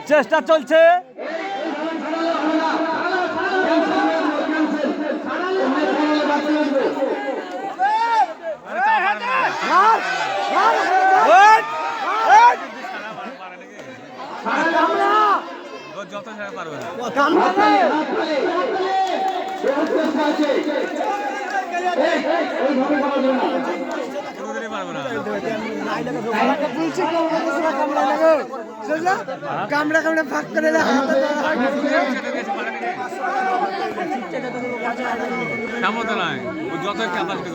চেষ্টা চলছে। যত ছাড়া পারবে না কামড়া কামড়া ফাঁক করে ক্ষমতা নাই যত ক্যাপাসিটি